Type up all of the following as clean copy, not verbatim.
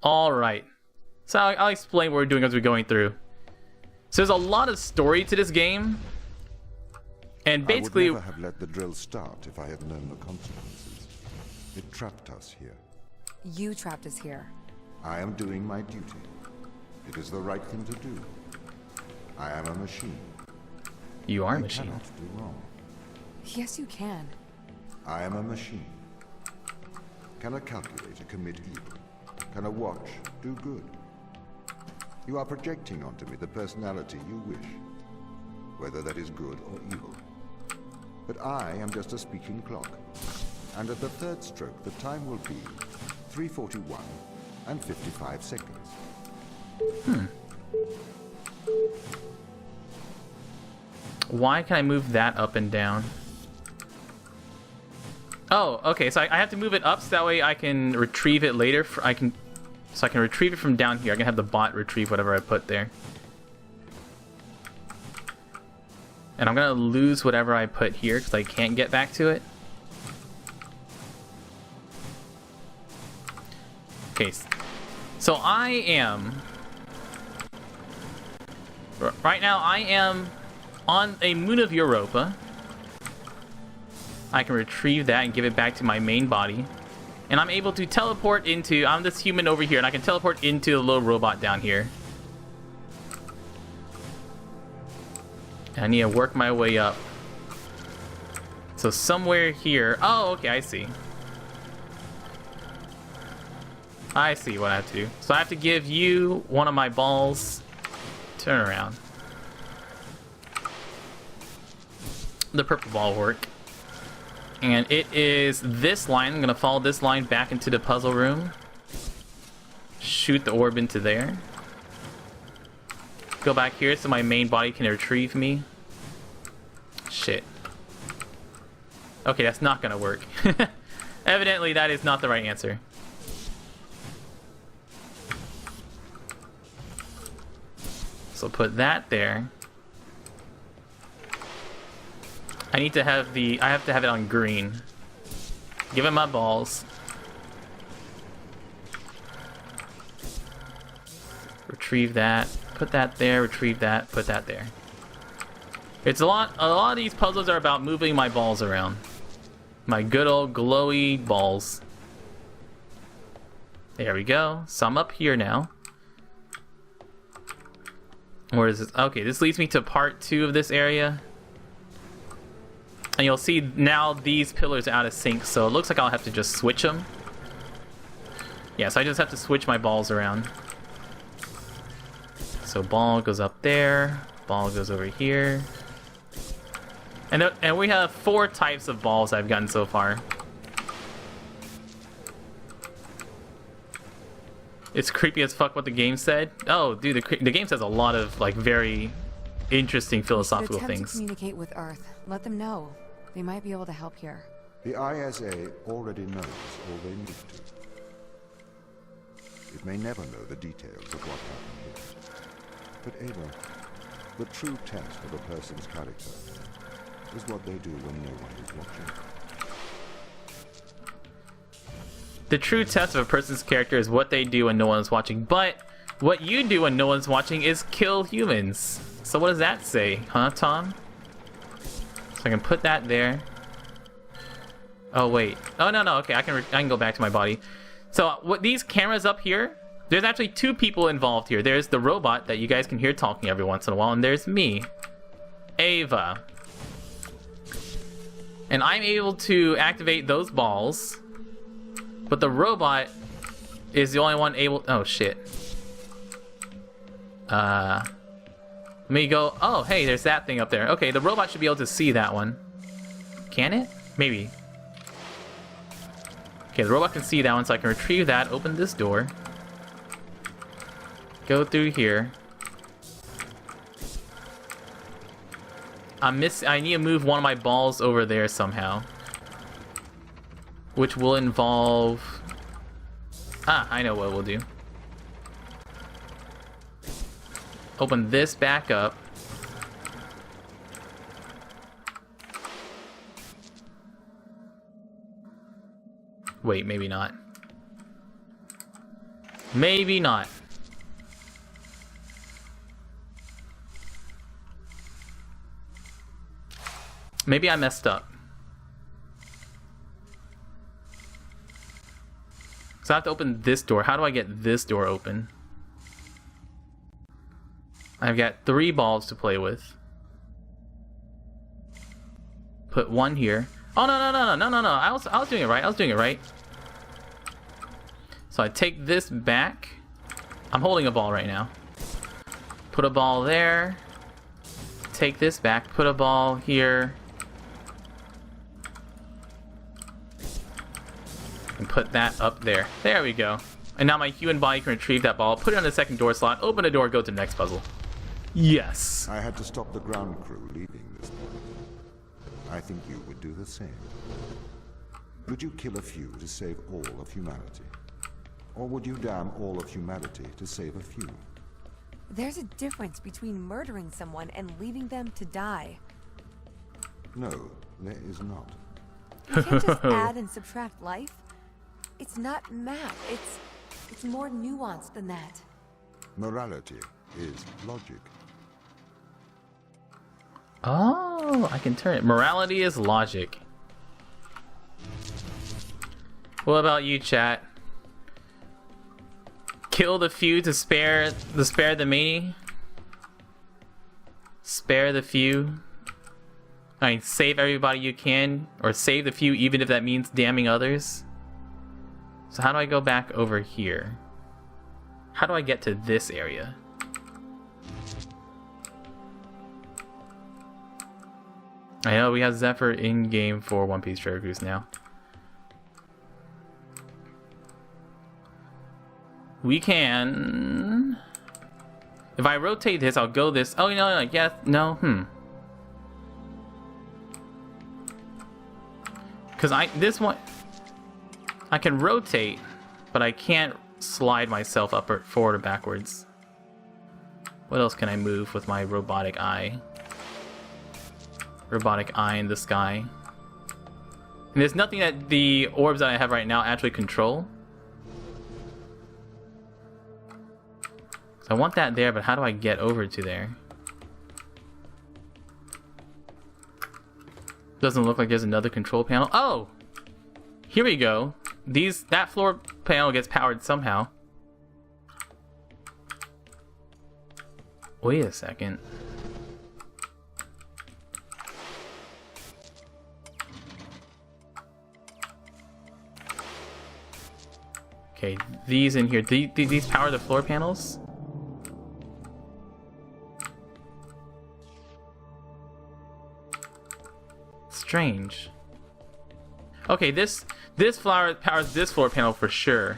Alright. So I'll explain what we're doing as we're going through. So there's a lot of story to this game. And basically... I would never have let the drill start if I had known the consequences. It trapped us here. You trapped us here. I am doing my duty. It is the right thing to do. I am a machine. You are a I machine. cannot do wrong. Yes, you can. I am a machine. Can a calculator commit evil? Can a watch do good? You are projecting onto me the personality you wish, whether that is good or evil. But I am just a speaking clock, and at the third stroke the time will be 3:41 and 55 seconds. Why can I move that up and down? Oh, okay, so I have to move it up so that way I can retrieve it later. So I can retrieve it from down here. I can have the bot retrieve whatever I put there. And I'm gonna lose whatever I put here because I can't get back to it. Okay, so I am... Right now, I am on a moon of Europa. I can retrieve that and give it back to my main body. And I'm able to teleport into... I'm this human over here, and I can teleport into the little robot down here. And I need to work my way up. So somewhere here... Oh, okay, I see. I see what I have to do. So I have to give you one of my balls. Turn around. The purple ball will work. And it is this line. I'm going to follow this line back into the puzzle room. Shoot the orb into there. Go back here so my main body can retrieve me. Shit. Okay, that's not going to work. Evidently, that is not the right answer. So put that there. I need to have the... I have to have it on green. Give him my balls. Retrieve that. Put that there. Retrieve that. Put that there. It's a lot of these puzzles are about moving my balls around. My good old glowy balls. There we go. So I'm up here now. Where is this? Okay, this leads me to part 2 of this area. And you'll see now these pillars are out of sync, so it looks like I'll have to just switch them. Yeah, so I just have to switch my balls around. So ball goes up there, ball goes over here. And we have 4 types of balls I've gotten so far. It's creepy as fuck what the game said. Oh, dude, the game says a lot of like very interesting philosophical things. To communicate with Earth. Let them know. They might be able to help here. The ISA already knows all they need to. It may never know the details of what happened here. But Ava, the true test of a person's character is what they do when no one is watching. The true test of a person's character is what they do when no one's watching. But what you do when no one's watching is kill humans. So what does that say, huh, Tom? So I can put that there. Oh wait. Oh no. Okay, I can go back to my body. So what these cameras up here? There's actually 2 people involved here. There's the robot that you guys can hear talking every once in a while, and there's me, Ava. And I'm able to activate those balls. But the robot is the only one able... Oh, shit. Let me go... Oh, hey, there's that thing up there. Okay, the robot should be able to see that one. Can it? Maybe. Okay, the robot can see that one, so I can retrieve that, open this door. Go through here. I need to move one of my balls over there somehow. Which will involve... Ah, I know what we'll do. Open this back up. Wait, maybe not. Maybe not. Maybe I messed up. So I have to open this door. How do I get this door open? I've got 3 balls to play with. Put 1 here. Oh, no. I was doing it right. So I take this back. I'm holding a ball right now. Put a ball there. Take this back. Put a ball here. And put that up there. There we go. And now my human body can retrieve that ball, put it on the second door slot, open the door, go to the next puzzle. Yes. I had to stop the ground crew leaving this point. I think you would do the same. Would you kill a few to save all of humanity? Or would you damn all of humanity to save a few? There's a difference between murdering someone and leaving them to die. No, there is not. You can't just add and subtract life. It's not math. It's more nuanced than that. Morality is logic. Oh, I can turn it. Morality is logic. What about you, chat? Kill the few to spare the many? Spare the few? I mean, save everybody you can, or save the few even if that means damning others? So how do I go back over here? How do I get to this area? I know we have Zephyr in-game for One Piece Treasure Cruise now. We can... If I rotate this, I'll go this... Oh, no, yes, no, Because this one... I can rotate, but I can't slide myself up or forward or backwards. What else can I move with my robotic eye? Robotic eye in the sky. And there's nothing that the orbs that I have right now actually control. So I want that there, but how do I get over to there? Doesn't look like there's another control panel. Oh! Here we go. That floor panel gets powered somehow. Wait a second. Okay, these in here. These power the floor panels? Strange. Okay, this flower powers this floor panel for sure.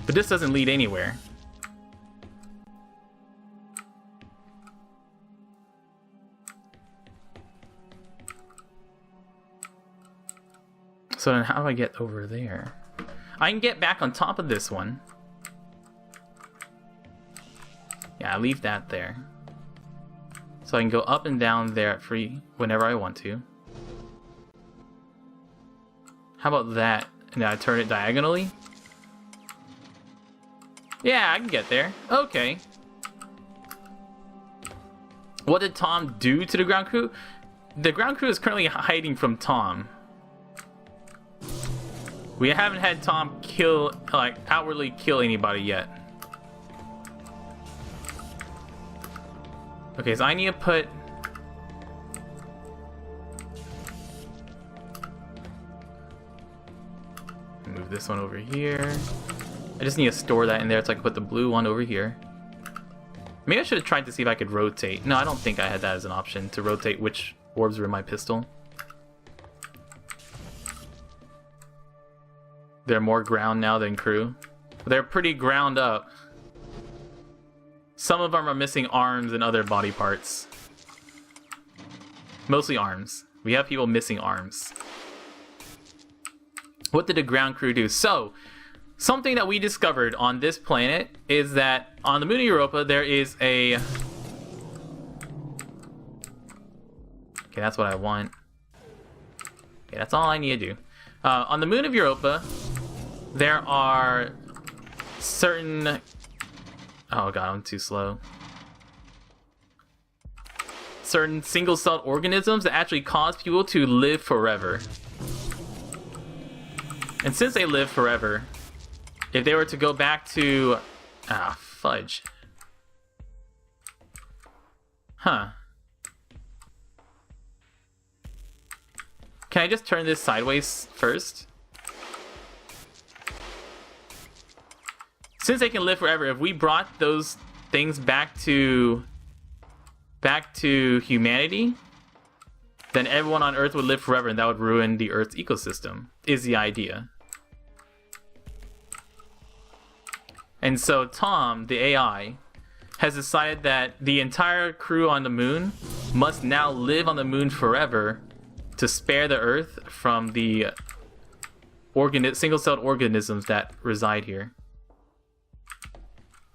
But this doesn't lead anywhere. So then how do I get over there? I can get back on top of this one. Yeah, I leave that there. So I can go up and down there free whenever I want to. How about that? And then I turn it diagonally? Yeah, I can get there. Okay. What did Tom do to the ground crew? The ground crew is currently hiding from Tom. We haven't had Tom outwardly kill anybody yet. Okay, so I need to put... Move this one over here. I just need to store that in there so I can put the blue one over here. Maybe I should have tried to see if I could rotate. No, I don't think I had that as an option, to rotate which orbs were in my pistol. They're more ground now than crew. They're pretty ground up. Some of them are missing arms and other body parts. Mostly arms. We have people missing arms. What did the ground crew do? So, something that we discovered on this planet is that on the moon of Europa there is a... Okay, that's what I want. Okay, that's all I need to do. On the moon of Europa, there are certain... Oh god, I'm too slow. Certain single-celled organisms that actually cause people to live forever. And since they live forever, if they were to go back to... Ah, fudge. Huh. Can I just turn this sideways first? Since they can live forever, if we brought those things back to humanity, then everyone on Earth would live forever, and that would ruin the Earth's ecosystem, is the idea. And so Tom, the AI, has decided that the entire crew on the moon must now live on the moon forever to spare the Earth from the single-celled organisms that reside here.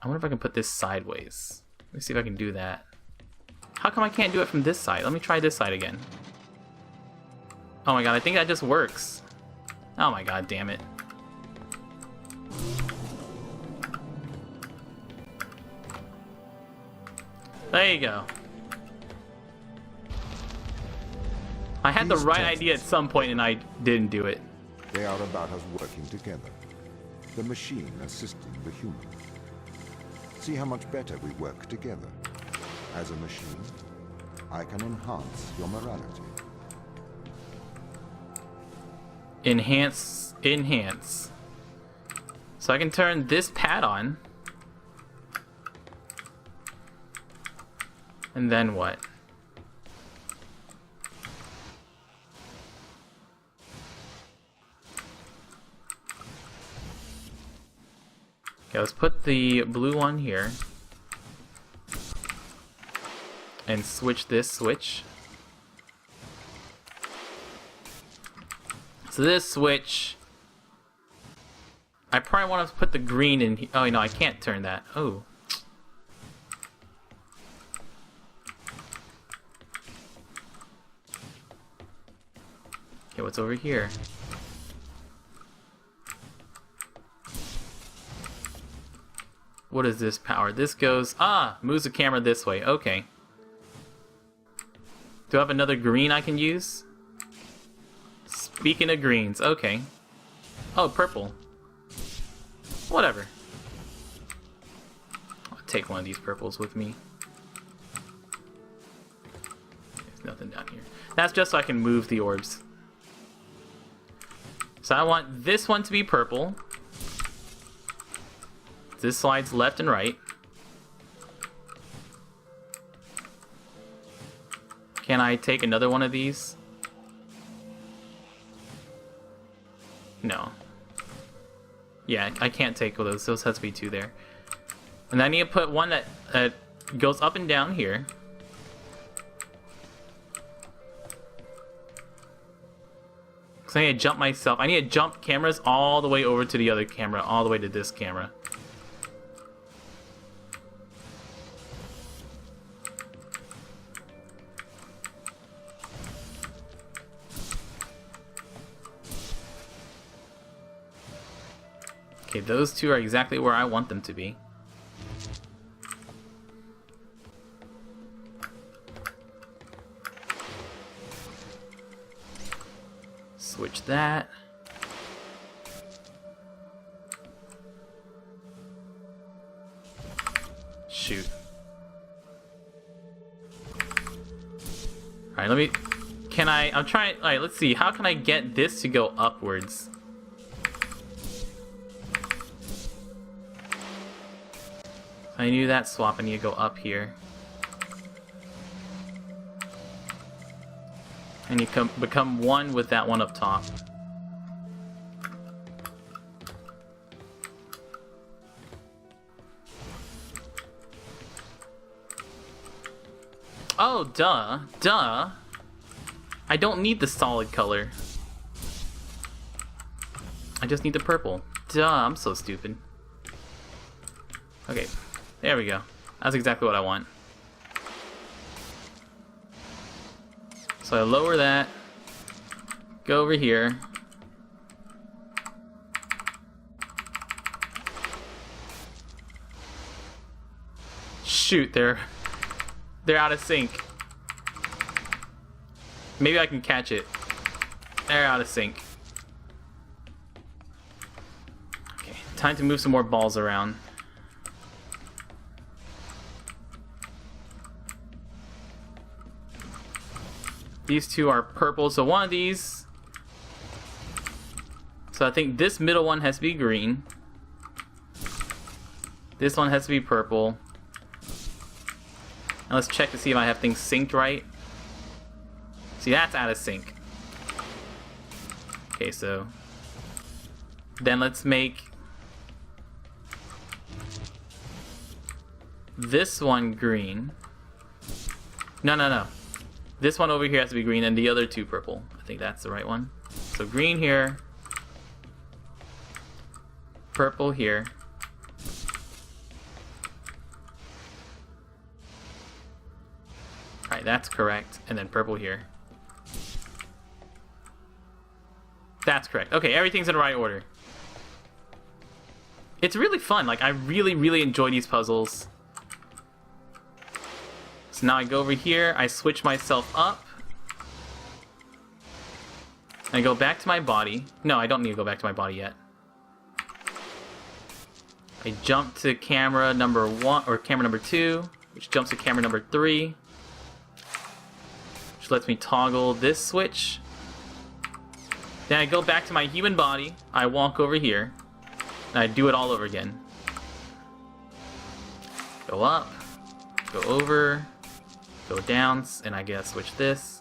I wonder if I can put this sideways. Let me see if I can do that. How come I can't do it from this side? Let me try this side again. Oh my god, I think that just works. Oh my god, damn it. There you go. I had the right idea at some point and I didn't do it. They are about us working together. The machine assisting the human. See how much better we work together. As a machine, I can enhance your morality. Enhance. So I can turn this pad on. And then what? Okay, let's put the blue one here. And switch this switch. So this switch... I probably want to put the green in here. Oh, no, I can't turn that. Oh. Okay, what's over here? What is this power? This goes... moves the camera this way. Okay. Do I have another green I can use? Speaking of greens, okay. Oh, purple. Whatever. I'll take one of these purples with me. There's nothing down here. That's just so I can move the orbs. So I want this one to be purple. This slides left and right. Can I take another one of these? No. Yeah, I can't take those. Those has to be two there. And I need to put one that goes up and down here. Because I need to jump myself. I need to jump cameras all the way over to the other camera, all the way to this camera. Okay, those two are exactly where I want them to be. Switch that. Shoot. Alright, let me... I'm trying... Alright, let's see. How can I get this to go upwards? I knew that swap. I need to go up here. And you become one with that one up top. Oh, duh. Duh. I don't need the solid color. I just need the purple. Duh, I'm so stupid. Okay. There we go. That's exactly what I want. So I lower that, go over here, shoot, they're out of sync. Maybe I can catch it. They're out of sync. Okay, time to move some more balls around. These two are purple, so one of these. So I think this middle one has to be green. This one has to be purple. And let's check to see if I have things synced right. See, that's out of sync. Okay, so then let's make this one green. No. This one over here has to be green and the other two purple. I think that's the right one. So green here. Purple here. Alright, that's correct. And then purple here. That's correct. Okay, everything's in the right order. It's really fun. Like, I really enjoy these puzzles. So now I go over here, I switch myself up. I go back to my body. No, I don't need to go back to my body yet. I jump to camera number 1, or camera number 2, which jumps to camera number 3. Which lets me toggle this switch. Then I go back to my human body, I walk over here, and I do it all over again. Go up, go over, go down, and I gotta switch this.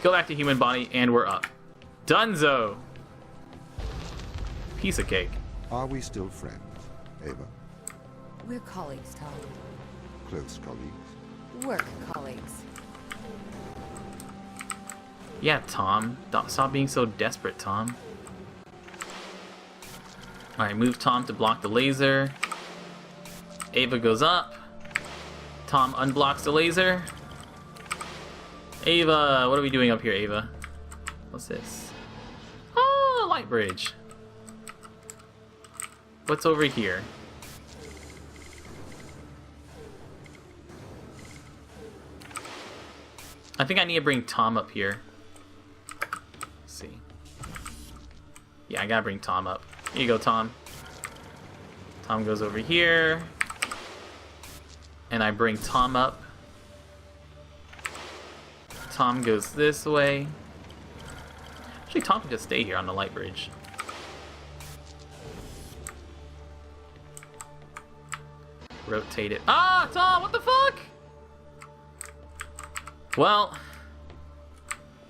Go back to human body, and we're up. Dunzo! Piece of cake. Are we still friends, Ava? We're colleagues, Tom. Close colleagues? Work colleagues. Yeah, Tom. Stop being so desperate, Tom. Alright, move Tom to block the laser. Ava goes up. Tom unblocks the laser. Ava, what are we doing up here, Ava? What's this? Oh, light bridge. What's over here? I think I need to bring Tom up here. Let's see. Yeah, I gotta bring Tom up. Here you go, Tom. Tom goes over here. And I bring Tom up. Tom goes this way. Actually, Tom can just stay here on the light bridge. Rotate it. Ah, Tom, what the fuck? Well,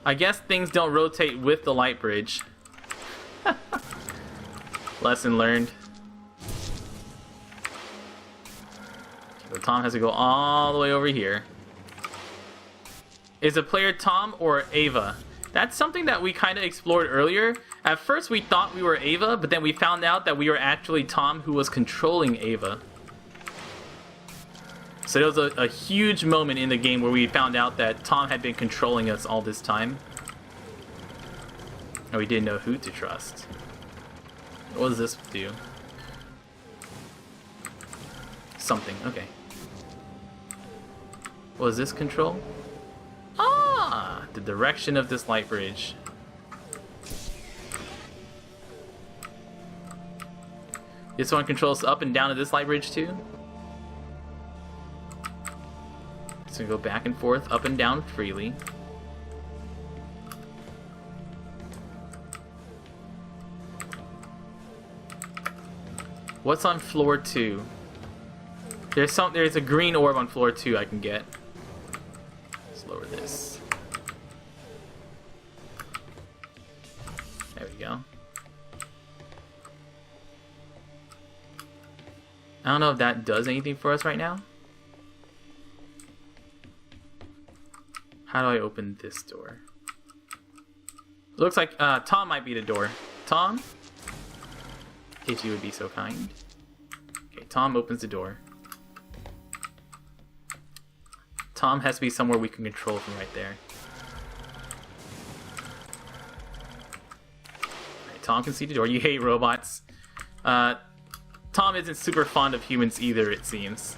I guess things don't rotate with the light bridge. Lesson learned. So Tom has to go all the way over here. Is the player Tom or Ava? That's something that we kind of explored earlier. At first we thought we were Ava, but then we found out that we were actually Tom who was controlling Ava. So there was a huge moment in the game where we found out that Tom had been controlling us all this time. And we didn't know who to trust. What does this do? Something, okay. What does this control? Ah! The direction of this light bridge. This one controls up and down of this light bridge too. It's gonna go back and forth, up and down freely. What's on floor 2? There's a green orb on floor 2 I can get. Let's lower this. There we go. I don't know if that does anything for us right now. How do I open this door? Looks like Tom might be the door. Tom? If you would be so kind. Okay, Tom opens the door. Tom has to be somewhere we can control from right there. Alright, Tom can see the door. You hate robots. Tom isn't super fond of humans either, it seems.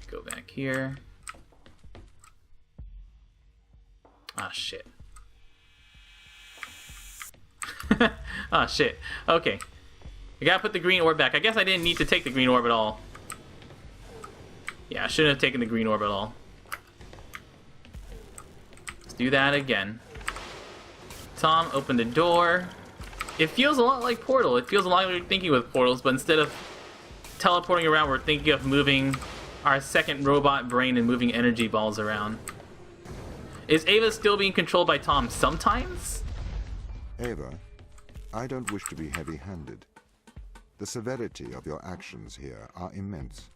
Go back here. Ah, shit. Ah, shit. Okay. I gotta put the green orb back. I guess I didn't need to take the green orb at all. Yeah, I shouldn't have taken the green orb at all. Let's do that again. Tom, open the door. It feels a lot like Portal. It feels a lot like we're thinking with portals, but instead of teleporting around, we're thinking of moving our second robot brain and moving energy balls around. Is Ava still being controlled by Tom sometimes? Ava, I don't wish to be heavy-handed. The severity of your actions here are immense.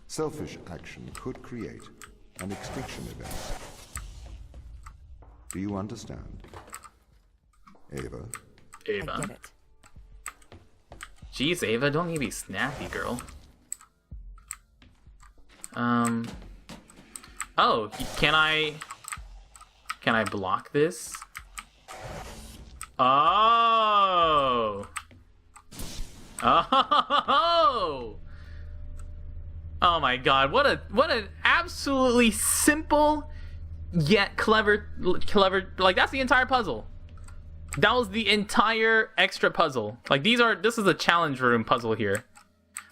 Selfish action could create an extinction event. Do you understand? Ava? Ava. I get it. Jeez, Ava, don't need to be snappy, girl. Oh, can I block this? Oh! Oh! Oh my god, what an absolutely simple yet clever, like that's the entire puzzle. That was the entire extra puzzle. Like this is a challenge room puzzle here.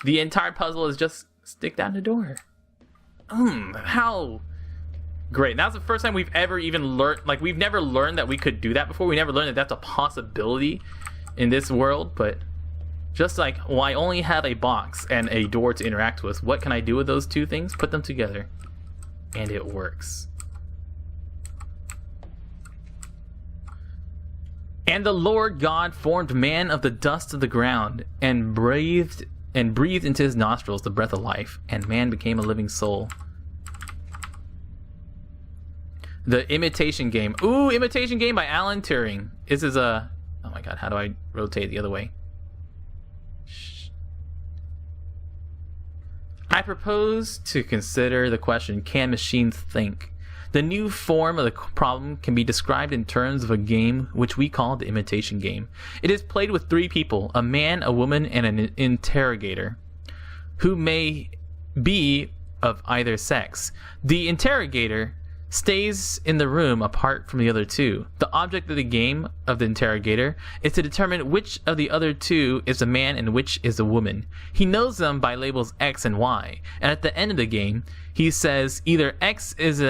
The entire puzzle is just stick that in the door. How great. That's the first time we've ever even learned, like we've never learned that we could do that before. We never learned that that's a possibility in this world, but just like, well, I only have a box and a door to interact with. What can I do with those two things? Put them together. And it works. And the Lord God formed man of the dust of the ground and breathed into his nostrils the breath of life, and man became a living soul. The Imitation Game. Ooh, Imitation Game by Alan Turing. This is a... Oh my god, how do I rotate the other way? I propose to consider the question, can machines think? The new form of the problem can be described in terms of a game which we call the Imitation Game. It is played with three people, a man, a woman, and an interrogator, who may be of either sex. The interrogator stays in the room apart from the other two. The object of the game of the interrogator is to determine which of the other two is a man and which is a woman. He knows them by labels X and Y, and at the end of the game, he says either X is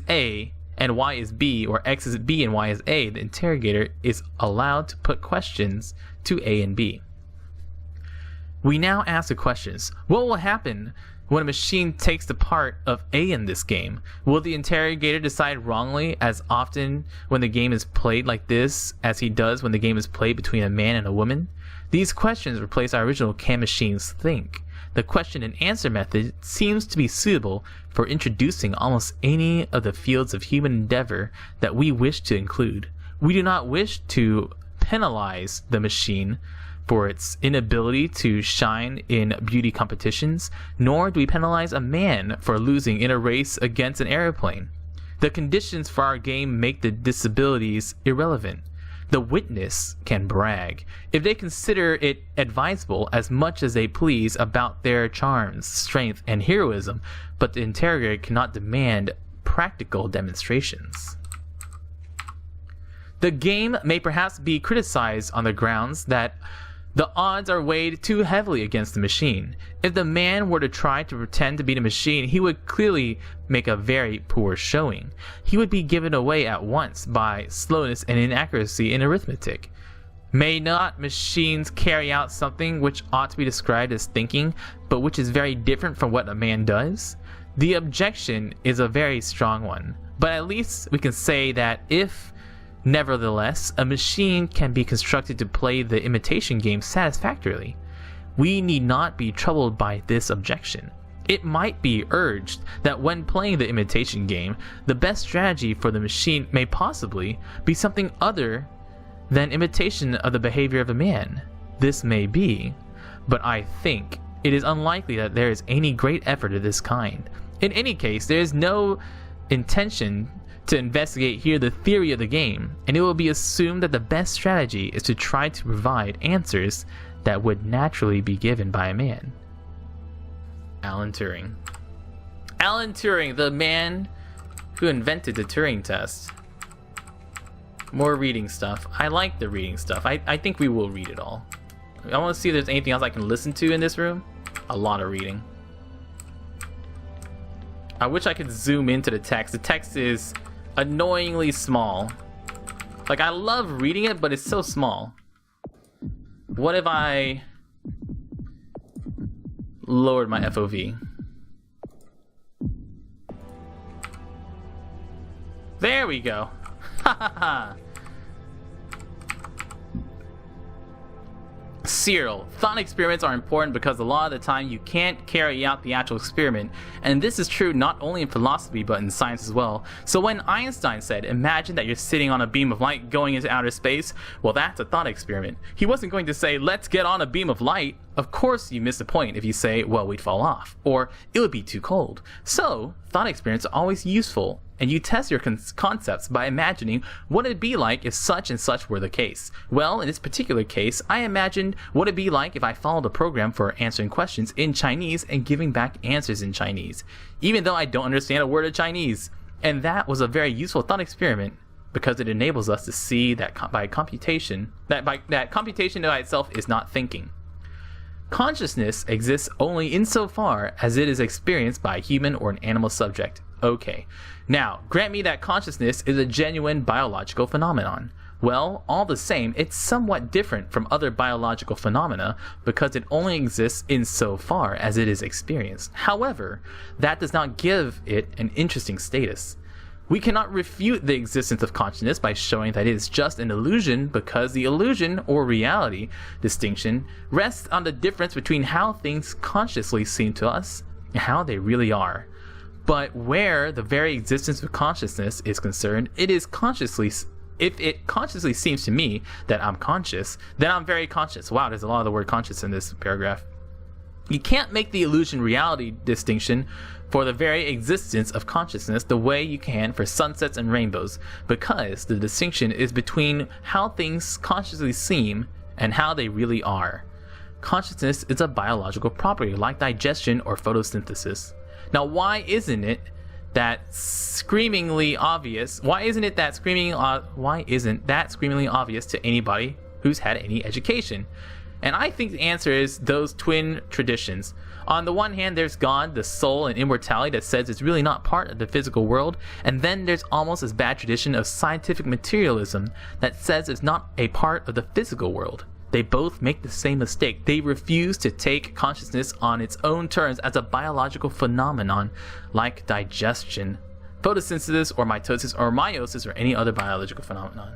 A and Y is B, or X is B and Y is A. The interrogator is allowed to put questions to A and B. We now ask the questions. What will happen when a machine takes the part of A in this game? Will the interrogator decide wrongly as often when the game is played like this as he does when the game is played between a man and a woman? These questions replace our original Can Machines Think? The question and answer method seems to be suitable for introducing almost any of the fields of human endeavor that we wish to include. We do not wish to penalize the machine for its inability to shine in beauty competitions, nor do we penalize a man for losing in a race against an airplane. The conditions for our game make the disabilities irrelevant. The witness can brag, if they consider it advisable, as much as they please about their charms, strength, and heroism, but the interrogator cannot demand practical demonstrations. The game may perhaps be criticized on the grounds that the odds are weighed too heavily against the machine. If the man were to try to pretend to be the machine, he would clearly make a very poor showing. He would be given away at once by slowness and inaccuracy in arithmetic. May not machines carry out something which ought to be described as thinking, but which is very different from what a man does? The objection is a very strong one, but at least we can say that if, nevertheless, a machine can be constructed to play the imitation game satisfactorily, we need not be troubled by this objection. It might be urged that when playing the imitation game, the best strategy for the machine may possibly be something other than imitation of the behavior of a man. This may be, but I think it is unlikely that there is any great effort of this kind. In any case, there is no intention to investigate here the theory of the game, and it will be assumed that the best strategy is to try to provide answers that would naturally be given by a man. Alan Turing. Alan Turing, the man who invented the Turing Test. More reading stuff. I like the reading stuff. I think we will read it all. I want to see if there's anything else I can listen to in this room. A lot of reading. I wish I could zoom into the text. The text is annoyingly small. Like, I love reading it, but it's so small. What if I lowered my FOV? There we go. Ha ha ha. Cyril, thought experiments are important because a lot of the time you can't carry out the actual experiment, and this is true not only in philosophy but in science as well. So when Einstein said, imagine that you're sitting on a beam of light going into outer space, well, that's a thought experiment. He wasn't going to say, let's get on a beam of light. Of course you miss the point if you say, well, we'd fall off, or it would be too cold. So thought experiments are always useful, and you test your concepts by imagining what it'd be like if such and such were the case. Well, in this particular case, I imagined what it'd be like if I followed a program for answering questions in Chinese and giving back answers in Chinese, even though I don't understand a word of Chinese. And that was a very useful thought experiment, because it enables us to see that computation by itself is not thinking. Consciousness exists only insofar as it is experienced by a human or an animal subject. Okay, now grant me that consciousness is a genuine biological phenomenon. Well, all the same, it's somewhat different from other biological phenomena because it only exists insofar as it is experienced. However, that does not give it an interesting status. We cannot refute the existence of consciousness by showing that it is just an illusion, because the illusion or reality distinction rests on the difference between how things consciously seem to us and how they really are. But where the very existence of consciousness is concerned, if it consciously seems to me that I'm conscious, then I'm very conscious. Wow, there's a lot of the word conscious in this paragraph. You can't make the illusion reality distinction for the very existence of consciousness the way you can for sunsets and rainbows, because the distinction is between how things consciously seem and how they really are. Consciousness is a biological property like digestion or photosynthesis. Now, why isn't that screamingly obvious to anybody who's had any education? And I think the answer is those twin traditions. On the one hand, there's God, the soul, and immortality that says it's really not part of the physical world. And then there's almost as bad tradition of scientific materialism that says it's not a part of the physical world. They both make the same mistake. They refuse to take consciousness on its own terms as a biological phenomenon like digestion, photosynthesis, or mitosis, or meiosis, or any other biological phenomenon.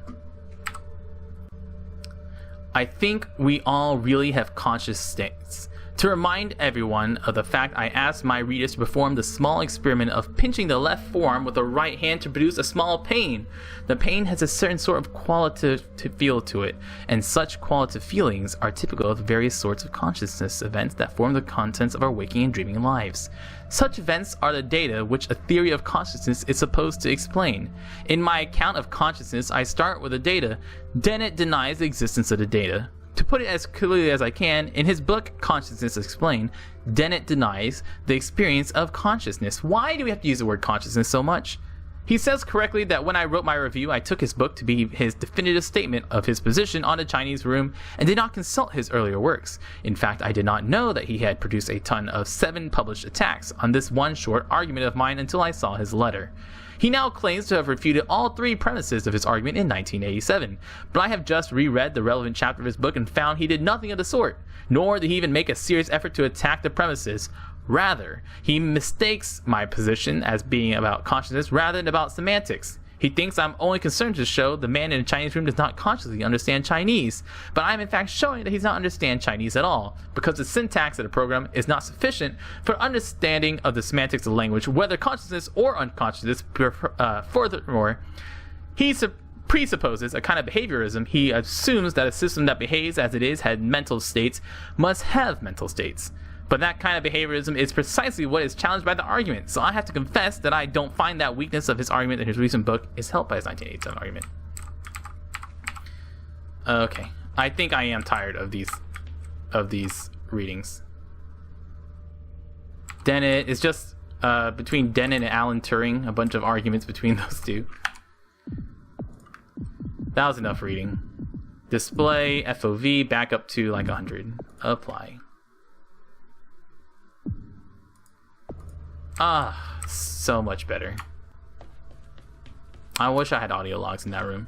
I think we all really have conscious states. To remind everyone of the fact, I asked my readers to perform the small experiment of pinching the left forearm with the right hand to produce a small pain. The pain has a certain sort of qualitative feel to it, and such qualitative feelings are typical of various sorts of consciousness events that form the contents of our waking and dreaming lives. Such events are the data which a theory of consciousness is supposed to explain. In my account of consciousness, I start with the data. Dennett denies the existence of the data. To put it as clearly as I can, in his book Consciousness Explained, Dennett denies the experience of consciousness. Why do we have to use the word consciousness so much? He says correctly that when I wrote my review, I took his book to be his definitive statement of his position on the Chinese room and did not consult his earlier works. In fact, I did not know that he had produced a ton of 7 published attacks on this one short argument of mine until I saw his letter. He now claims to have refuted all 3 premises of his argument in 1987, but I have just reread the relevant chapter of his book and found he did nothing of the sort, nor did he even make a serious effort to attack the premises. Rather, he mistakes my position as being about consciousness rather than about semantics. He thinks I'm only concerned to show the man in the Chinese room does not consciously understand Chinese, but I'm in fact showing that he does not understand Chinese at all, because the syntax of the program is not sufficient for understanding of the semantics of language, whether consciousness or unconsciousness. Furthermore, he presupposes a kind of behaviorism. He assumes that a system that behaves as it is had mental states must have mental states. But that kind of behaviorism is precisely what is challenged by the argument, so I have to confess that I don't find that weakness of his argument in his recent book is helped by his 1987 argument. Okay, I think I am tired of these readings. Dennett is just between Denon and Alan Turing, a bunch of arguments between those two. That was enough reading. Display, FOV, back up to like 100. Apply. Ah, so much better. I wish I had audio logs in that room.